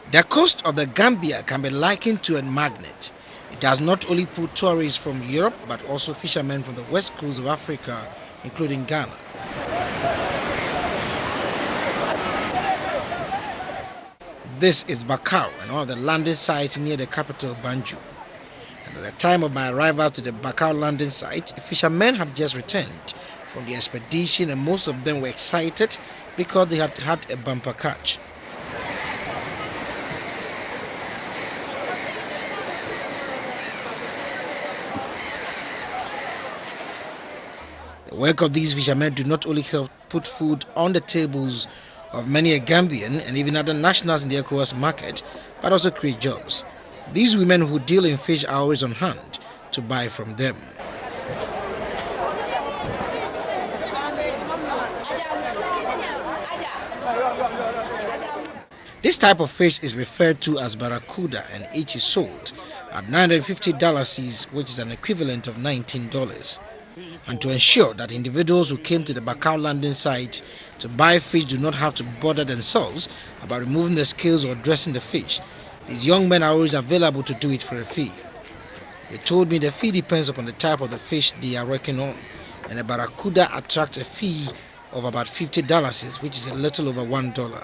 The coast of the Gambia can be likened to a magnet. It does not only pull tourists from Europe but also fishermen from the west coast of Africa, including Ghana. This is Bakau, and one of the landing sites near the capital, Banjul. And at the time of my arrival to the Bakau landing site, fishermen had just returned from the expedition, and most of them were excited because they had had a bumper catch. The work of these fishermen do not only help put food on the tables of many a Gambian and even other nationals in the ECOWAS market, but also create jobs. These women who deal in fish are always on hand to buy from them. This type of fish is referred to as barracuda, and each is sold at $950, which is an equivalent of $19. And to ensure that individuals who came to the Bakau landing site to buy fish do not have to bother themselves about removing the scales or dressing the fish, these young men are always available to do it for a fee. They told me the fee depends upon the type of the fish they are working on, and a barracuda attracts a fee of about $50, which is a little over $1.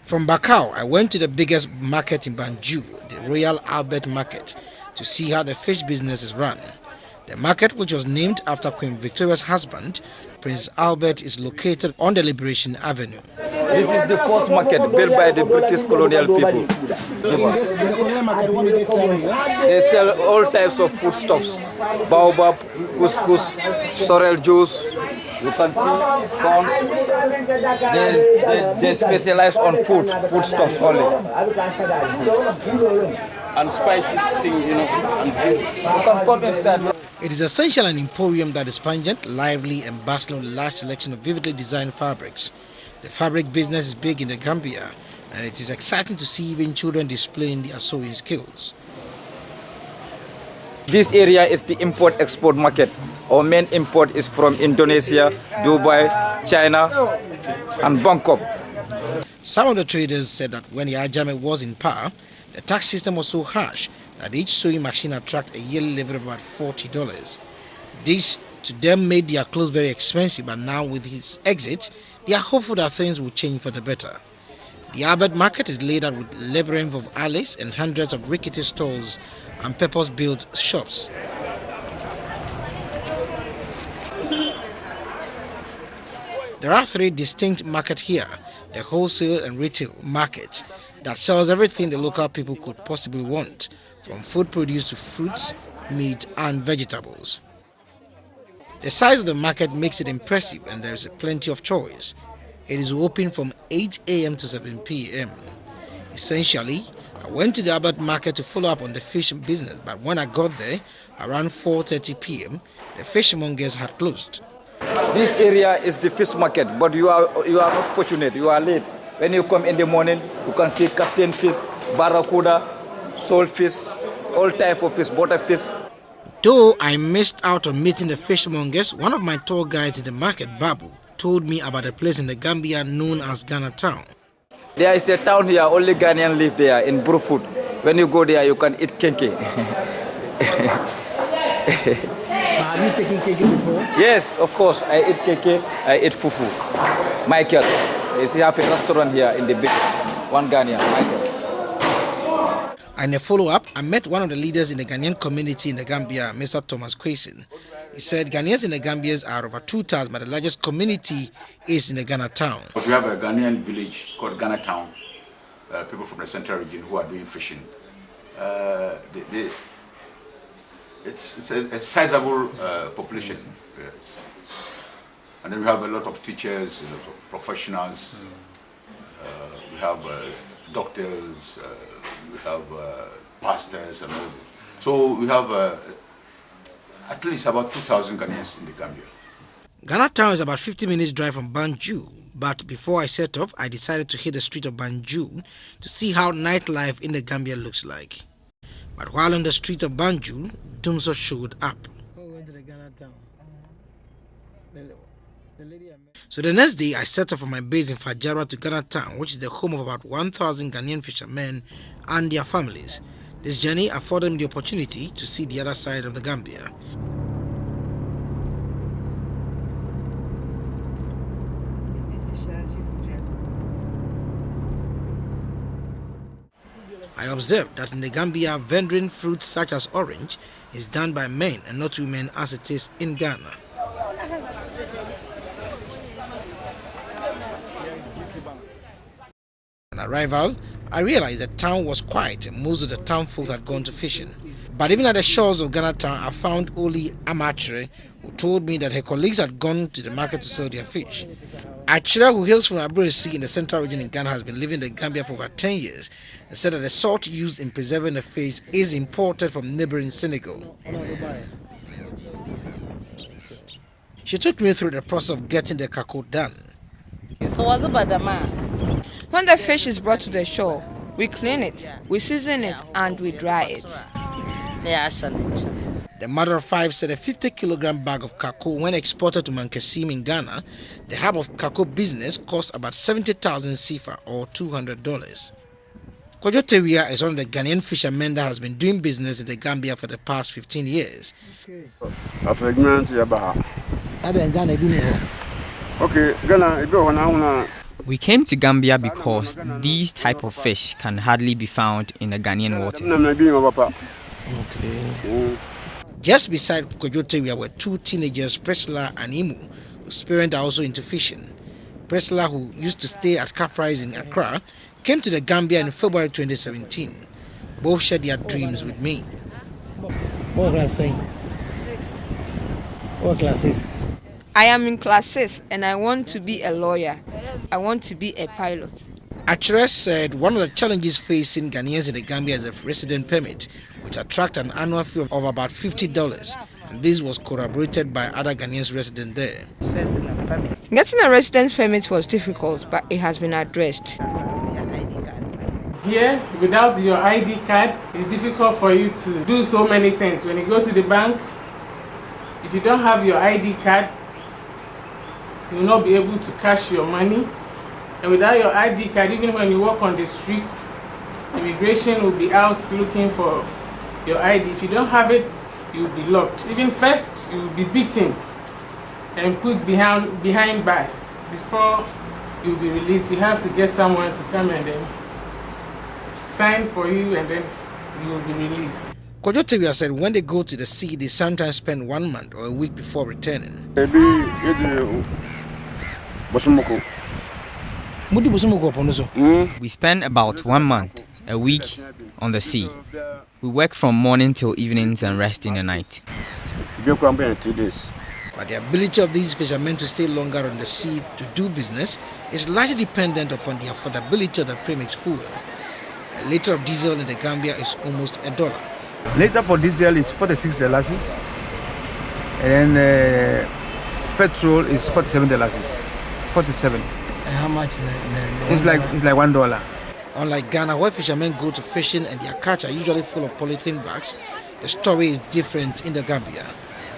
From Bakau, I went to the biggest market in Banjul, the Royal Albert Market, to see how the fish business is run. The market, which was named after Queen Victoria's husband, Prince Albert, is located on the Liberation Avenue. This is the first market built by the British colonial people. In the colonial market, what do they sell here? They sell all types of foodstuffs: baobab, couscous, sorrel juice. You can see corn. They specialize on foodstuffs only. And spices things, you know. And you can come inside. It is essentially an emporium that is pungent, lively, and bustling with a large selection of vividly designed fabrics. The fabric business is big in the Gambia, and it is exciting to see even children displaying their sewing skills. This area is the import-export market. Our main import is from Indonesia, Dubai, China, and Bangkok. Some of the traders said that when the Ajame was in power, the tax system was so harsh that each sewing machine attracted a yearly levy of about $40. This to them made their clothes very expensive, but now with his exit, they are hopeful that things will change for the better. The Albert Market is laid out with a labyrinth of alleys and hundreds of rickety stalls and purpose-built shops. There are three distinct markets here: the wholesale and retail market that sells everything the local people could possibly want, from food produce to fruits, meat and vegetables. The size of the market makes it impressive, and there is plenty of choice. It is open from 8 a.m. to 7 p.m. Essentially, I went to the Albert Market to follow up on the fish business, but when I got there, around 4:30 p.m., the fishmongers had closed. This area is the fish market, but you are not fortunate. You are late. When you come in the morning, you can see captain fish, barracuda, saltfish, all type of fish, butterfish. Though I missed out on meeting the fishmongers, one of my tour guides in the market, Babu, told me about a place in the Gambia known as Ghana Town. There is a town here, only Ghanaians live there in Brufut. When you go there, you can eat kenke. Have you taken kenke before? Yes, of course. I eat kenke, I eat fufu. Michael, you have a restaurant here in the big one Ghanaian, Michael. In a follow-up, I met one of the leaders in the Ghanaian community in the Gambia, Mr. Thomas Quason. He said Ghanaians in the Gambia are over 2,000, but the largest community is in the Ghana Town. We have a Ghanaian village called Ghana Town, people from the central region who are doing fishing. It's a sizable population. Yes. And then we have a lot of teachers, professionals. We have doctors, we have pastors and all that. So we have at least about 2,000 Ghanaians in the Gambia. Ghana Town is about 50 minutes drive from Banjul, but before I set off, I decided to hit the street of Banjul to see how nightlife in the Gambia looks like. But while on the street of Banjul, Dumso showed up. We went to the Ghana Town. So the next day, I set off from my base in Fajara to Ghana town, which is the home of about 1,000 Ghanaian fishermen and their families. This journey afforded me the opportunity to see the other side of the Gambia. I observed that in the Gambia, vendoring fruits such as orange is done by men and not women as it is in Ghana. On arrival, I realized the town was quiet and most of the town folk had gone to fishing. But even at the shores of Ghana town, I found Oli Amatre, who told me that her colleagues had gone to the market to sell their fish. Achira, who hails from Abresi in the central region in Ghana, has been living in the Gambia for over 10 years and said that the salt used in preserving the fish is imported from neighboring Senegal. She took me through the process of getting the kako done. So what's about the man? When the fish is brought to the shore, we clean it, we season it, and we dry it. The mother of five said a 50-kilogram bag of kako, when exported to Mankasim in Ghana, the hub of kako business cost about 70,000 CFA or $200. Kojo Tewia is one of the Ghanaian fishermen that has been doing business in the Gambia for the past 15 years. We came to Gambia because these type of fish can hardly be found in the Ghanaian water. Just beside Kojo Tewia were two teenagers, Presla and Imu, whose parents are also into fishing. Presla, who used to stay at Caprise in Accra, came to the Gambia in February 2017. Both shared their dreams with me. What class are you? 6. What class is? I am in class 6 and I want to be a lawyer. I want to be a pilot. Achire said one of the challenges facing Ghanaians in the Gambia is a resident permit, which attracts an annual fee of about $50. And this was corroborated by other Ghanaians resident there. Getting a residence permit was difficult, but it has been addressed. Here, without your ID card, it's difficult for you to do so many things. When you go to the bank, if you don't have your ID card, you will not be able to cash your money. And without your ID card, even when you walk on the streets, immigration will be out looking for your ID. If you don't have it, you will be locked. Even first, you will be beaten and put behind bars. Before you will be released, you have to get someone to come and then sign for you, and then you will be released. Kojo Tewia said when they go to the sea, they sometimes spend 1 month or a week before returning. We spend about 1 month, a week on the sea. We work from morning till evenings and rest in the night. But the ability of these fishermen to stay longer on the sea to do business is largely dependent upon the affordability of the premix fuel. A liter of diesel in the Gambia is almost $1. Liter for diesel is $46, and petrol is $47. 47. And how much? It's like $1. Unlike Ghana, where fishermen go to fishing and their catch are usually full of polythene bags, the story is different in the Gambia.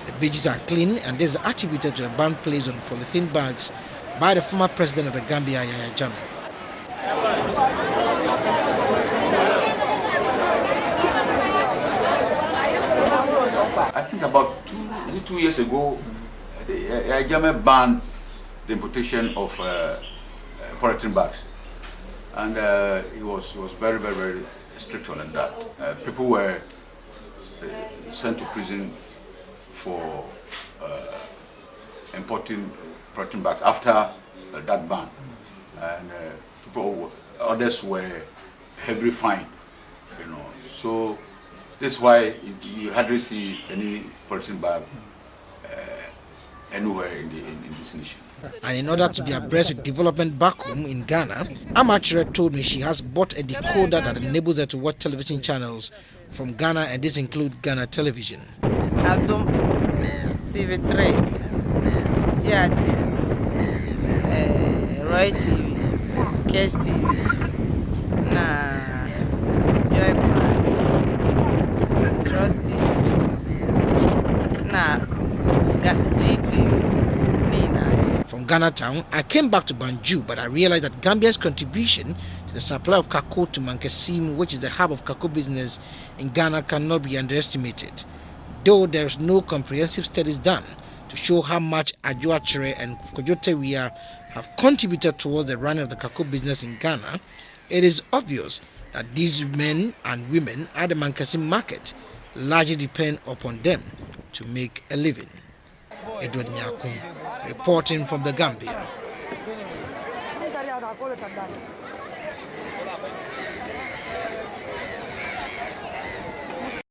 The beaches are clean, and this is attributed to a ban placed on polythene bags by the former president of the Gambia, Yahya Jammeh. I think about 2 years ago, Yahya Jammeh banned the importation of polythene bags, and he was very, very, very strict on that. People were sent to prison for importing polythene bags after that ban, and others were heavily fined. So this is why you hardly see any polythene bag anywhere in this nation. And in order to be abreast with development back home in Ghana, Amachere told me she has bought a decoder that enables her to watch television channels from Ghana, and this includes Ghana Television. Adum TV3, GRTS, Roy TV, Case TV, Joy Prime, Trust TV, GTV. Ghana Town, I came back to Banjul, but I realized that Gambia's contribution to the supply of Kako to Mankasim, which is the hub of Kako business in Ghana, cannot be underestimated. Though there is no comprehensive studies done to show how much Ajuachere and Kojotewia have contributed towards the running of the Kako business in Ghana, it is obvious that these men and women at the Mankasim market largely depend upon them to make a living. Edward Nyarko, reporting from the Gambia.